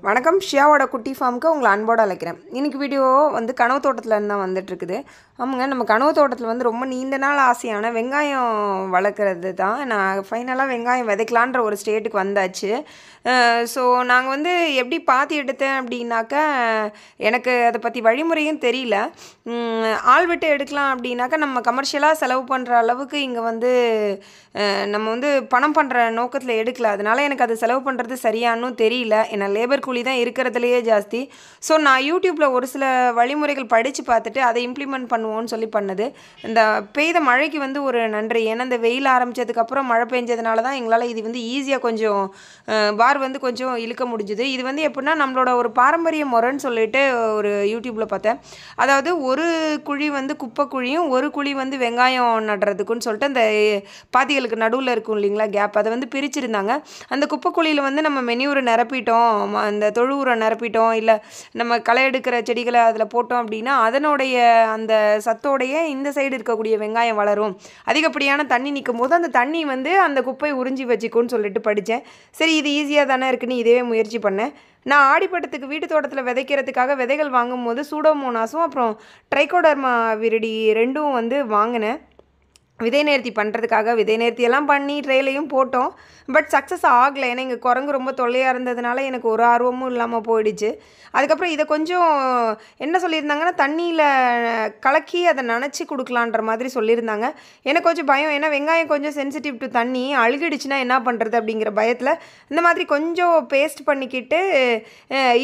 வணக்கம். ஷியாவோட குட்டி ஃபார்முக்கு உங்களை அன்போடு அழைக்கிறேன். இன்றைக்கி வீடியோ வந்து கனவு தோட்டத்துலேருந்து தான் வந்துட்டுருக்குது. ஆமாங்க, நம்ம கனவு தோட்டத்தில் வந்து ரொம்ப நீண்ட நாள் ஆசையான வெங்காயம் வளர்க்குறது தான். நான் ஃபைனலாக வெங்காயம் விதைக்கலான்ற ஒரு ஸ்டேட்டுக்கு வந்தாச்சு. ஸோ நாங்கள் வந்து எப்படி பார்த்து எடுத்தேன் அப்படின்னாக்கா, எனக்கு அதை பற்றி வழிமுறையும் தெரியல. ஆள் விட்டு எடுக்கலாம் அப்படின்னாக்கா நம்ம கமர்ஷியலாக செலவு பண்ணுற அளவுக்கு இங்கே வந்து நம்ம வந்து பணம் பண்ணுற நோக்கத்தில் எடுக்கல. அதனால் எனக்கு அது செலவு பண்ணுறது சரியானும் தெரியல. ஏன்னா லேபர் கூலி தான் இருக்கிறதுலையே ஜாஸ்தி. ஸோ நான் யூடியூப்பில் ஒரு சில வழிமுறைகள் படித்து பார்த்துட்டு அதை இம்ப்ளிமெண்ட் பண்ணுவோன்னு சொல்லி பண்ணது. இந்த பெய்த மழைக்கு வந்து ஒரு நன்றி. ஏன்னா இந்த வெயில் ஆரம்பித்ததுக்கப்புறம் மழை பெஞ்சதுனால தான் எங்களால் இது வந்து ஈஸியாக கொஞ்சம் பார் வந்து கொஞ்சம் இழுக்க முடிஞ்சுது. இது வந்து எப்படின்னா நம்மளோட ஒரு பாரம்பரிய முறைன்னு சொல்லிட்டு ஒரு யூடியூப்பில் பார்த்தேன். அதாவது ஒரு குழி வந்து குப்பை குழியும் ஒரு குழி வந்து வெங்காயம் நடுறதுக்குன்னு சொல்லிட்டு அந்த பாத்திகளுக்கு நடுவில் இருக்கும் இல்லைங்களா கேப், அதை வந்து பிரிச்சிருந்தாங்க. அந்த குப்பை குழியில் வந்து நம்ம மெனியூரை நிரப்பிட்டோம், அந்த தொழு உரம் நிரப்பிட்டோம், இல்லை நம்ம களை எடுக்கிற செடிகளை அதில் போட்டோம் அப்படின்னா அதனுடைய அந்த சத்தோடைய இந்த சைடு இருக்கக்கூடிய வெங்காயம் வளரும். அதிகப்படியான தண்ணி நிற்கும் போது அந்த தண்ணி வந்து அந்த குப்பை உறிஞ்சி வச்சுக்கும்னு சொல்லிட்டு படித்தேன். சரி, இது ஈஸியாக தானே இருக்குன்னு இதே முயற்சி பண்ணேன். நான் ஆடிப்பட்டத்துக்கு வீட்டு தோட்டத்தில் விதைக்கிறதுக்காக விதைகள் வாங்கும்போது சூடோமோனாஸும் அப்புறம் ட்ரைகோடர்மா விரிடி ரெண்டும் வந்து வாங்கினேன். விதை நேர்த்தி பண்ணுறதுக்காக விதை நேர்த்தியெல்லாம் பண்ணி ட்ரெயிலையும் போட்டோம். பட் சக்ஸஸ் ஆகலை. ஏன்னா இங்கே குரங்கு ரொம்ப தொல்லையாக இருந்ததுனால எனக்கு ஒரு ஆர்வமும் இல்லாமல் போயிடுச்சு. அதுக்கப்புறம் இதை கொஞ்சம் என்ன சொல்லியிருந்தாங்கன்னா தண்ணியில் கலக்கி அதை நனைச்சி கொடுக்கலான்ற மாதிரி சொல்லியிருந்தாங்க. எனக்கு கொஞ்சம் பயம். ஏன்னா வெங்காயம் கொஞ்சம் சென்சிட்டிவ் டு தண்ணி, அழுகிடுச்சுன்னா என்ன பண்ணுறது அப்படிங்கிற பயத்தில் இந்த மாதிரி கொஞ்சம் பேஸ்ட் பண்ணிக்கிட்டு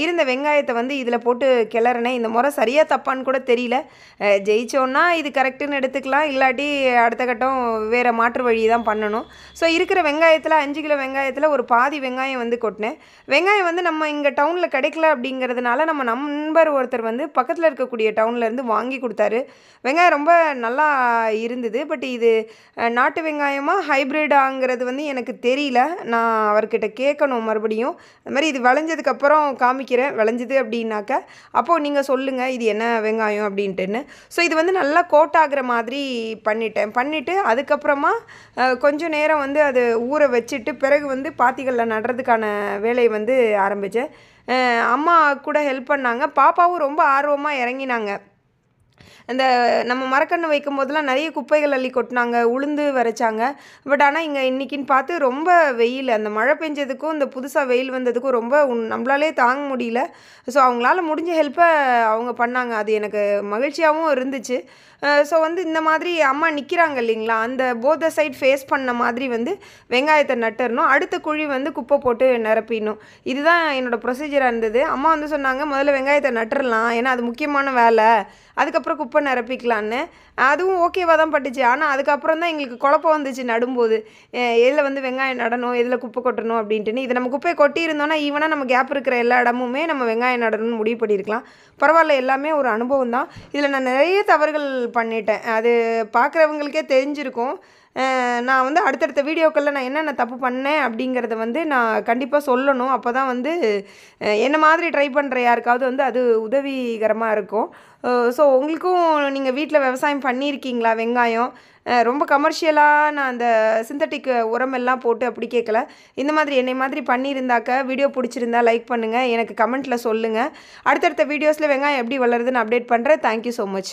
இருந்த வெங்காயத்தை வந்து இதில் போட்டு கிளறினேன். இந்த முறை சரியாக தப்பான்னு கூட தெரியல. ஜெயிச்சோன்னா இது கரெக்டுன்னு எடுத்துக்கலாம், இல்லாட்டி அடுத்த கட்டம் வேறு மாற்று வழி தான் பண்ணணும். ஸோ இருக்கிற வெங்காயத்தில் 5 கிலோ வெங்காயத்தில் ஒரு பாதி வெங்காயம் வந்து கொட்டினேன். வெங்காயம் வந்து நம்ம இங்கே டவுனில் கிடைக்கல அப்படிங்கிறதுனால நம்ம நண்பர் ஒருத்தர் வந்து பக்கத்தில் இருக்கக்கூடிய டவுன்லேருந்து வாங்கி கொடுத்தாரு. வெங்காயம் ரொம்ப நல்லா இருந்தது. பட் இது நாட்டு வெங்காயமா ஹைப்ரிடாங்கிறது வந்து எனக்கு தெரியல. நான் அவர்கிட்ட கேட்கணும் மறுபடியும். அது மாதிரி இது விளைஞ்சதுக்கப்புறம் காமிக்கிறேன். விளைஞ்சது அப்படின்னாக்கா அப்போது நீங்கள் சொல்லுங்கள் இது என்ன வெங்காயம் அப்படின்ட்டுன்னு. ஸோ இது வந்து நல்லா கோட் ஆகிற மாதிரி பண்ணிவிட்டு அதுக்கப்புறமா கொஞ்சம் நேரம் வந்து அது ஊற வச்சுட்டு பிறகு வந்து பாத்திகளில் நடுறதுக்கான வேலையை வந்து ஆரம்பித்தேன். அம்மா கூட ஹெல்ப் பண்ணாங்க. பாப்பாவும் ரொம்ப ஆர்வமாக இறங்கினாங்க. அந்த நம்ம மரக்கன்று வைக்கும் போதெல்லாம் நிறைய குப்பைகள் அள்ளி கொட்டினாங்க, உளுந்து வரைச்சாங்க. பட் ஆனால் இங்கே இன்றைக்கின்னு பார்த்து ரொம்ப வெயில், அந்த மழை பெஞ்சதுக்கும் இந்த புதுசாக வெயில் வந்ததுக்கும் ரொம்ப நம்மளாலே தாங்க முடியல. ஸோ அவங்களால முடிஞ்ச ஹெல்ப்பை அவங்க பண்ணாங்க. அது எனக்கு மகிழ்ச்சியாகவும் இருந்துச்சு. ஸோ வந்து இந்த மாதிரி அம்மா நிற்கிறாங்க இல்லைங்களா, அந்த போத் சைட் ஃபேஸ் பண்ண மாதிரி வந்து வெங்காயத்தை நட்டுறணும். அடுத்த குழி வந்து குப்பை போட்டு நிரப்பிடணும். இதுதான் என்னோடய ப்ரொசீஜராக இருந்தது. அம்மா வந்து சொன்னாங்க முதல்ல வெங்காயத்தை நட்டுறலாம், ஏன்னா அது முக்கியமான வேலை, அதுக்கப்புறம் குப்பை நிரப்பிக்கலான்னு. அதுவும் ஓகேவாக தான் பட்டுச்சு. ஆனால் அதுக்கப்புறம் தான் எங்களுக்கு குழப்பம் வந்துச்சு நடும்போது, எதில் வந்து வெங்காயம் நடணும், எதில் குப்பை கொட்டணும் அப்படின்ட்டுன்னு. இது நம்ம குப்பையை கொட்டியிருந்தோன்னா ஈவனாக நம்ம கேப் இருக்கிற எல்லா இடமுமே நம்ம வெங்காயம் நடணும்னு முடிவு பண்ணியிருக்கலாம். பரவாயில்ல, எல்லாமே ஒரு அனுபவம் தான். இதில் நான் நிறைய தவறுகள் பண்ணிட்டேன். அது பார்க்குறவங்களுக்கே தெரிஞ்சிருக்கும். நான் வந்து அடுத்தடுத்த வீடியோக்களில் நான் என்னென்ன தப்பு பண்ணேன் அப்படிங்கிறத வந்து நான் கண்டிப்பாக சொல்லணும். அப்போ தான் வந்து என்ன மாதிரி ட்ரை பண்ணுற யாருக்காவது வந்து அது உதவிகரமாக இருக்கும். ஸோ உங்களுக்கும் நீங்கள் வீட்டில் விவசாயம் பண்ணியிருக்கீங்களா? வெங்காயம் ரொம்ப கமர்ஷியலாக நான் அந்த சிந்தட்டிக் உரமெல்லாம் போட்டு அப்படி கேட்கல. இந்த மாதிரி என்னை மாதிரி பண்ணியிருந்தாக்க வீடியோ பிடிச்சிருந்தா லைக் பண்ணுங்கள், எனக்கு கமெண்ட்டில் சொல்லுங்கள். அடுத்தடுத்த வீடியோஸில் வெங்காயம் எப்படி வளருதுன்னு அப்டேட் பண்ணுறேன். Thank you so much.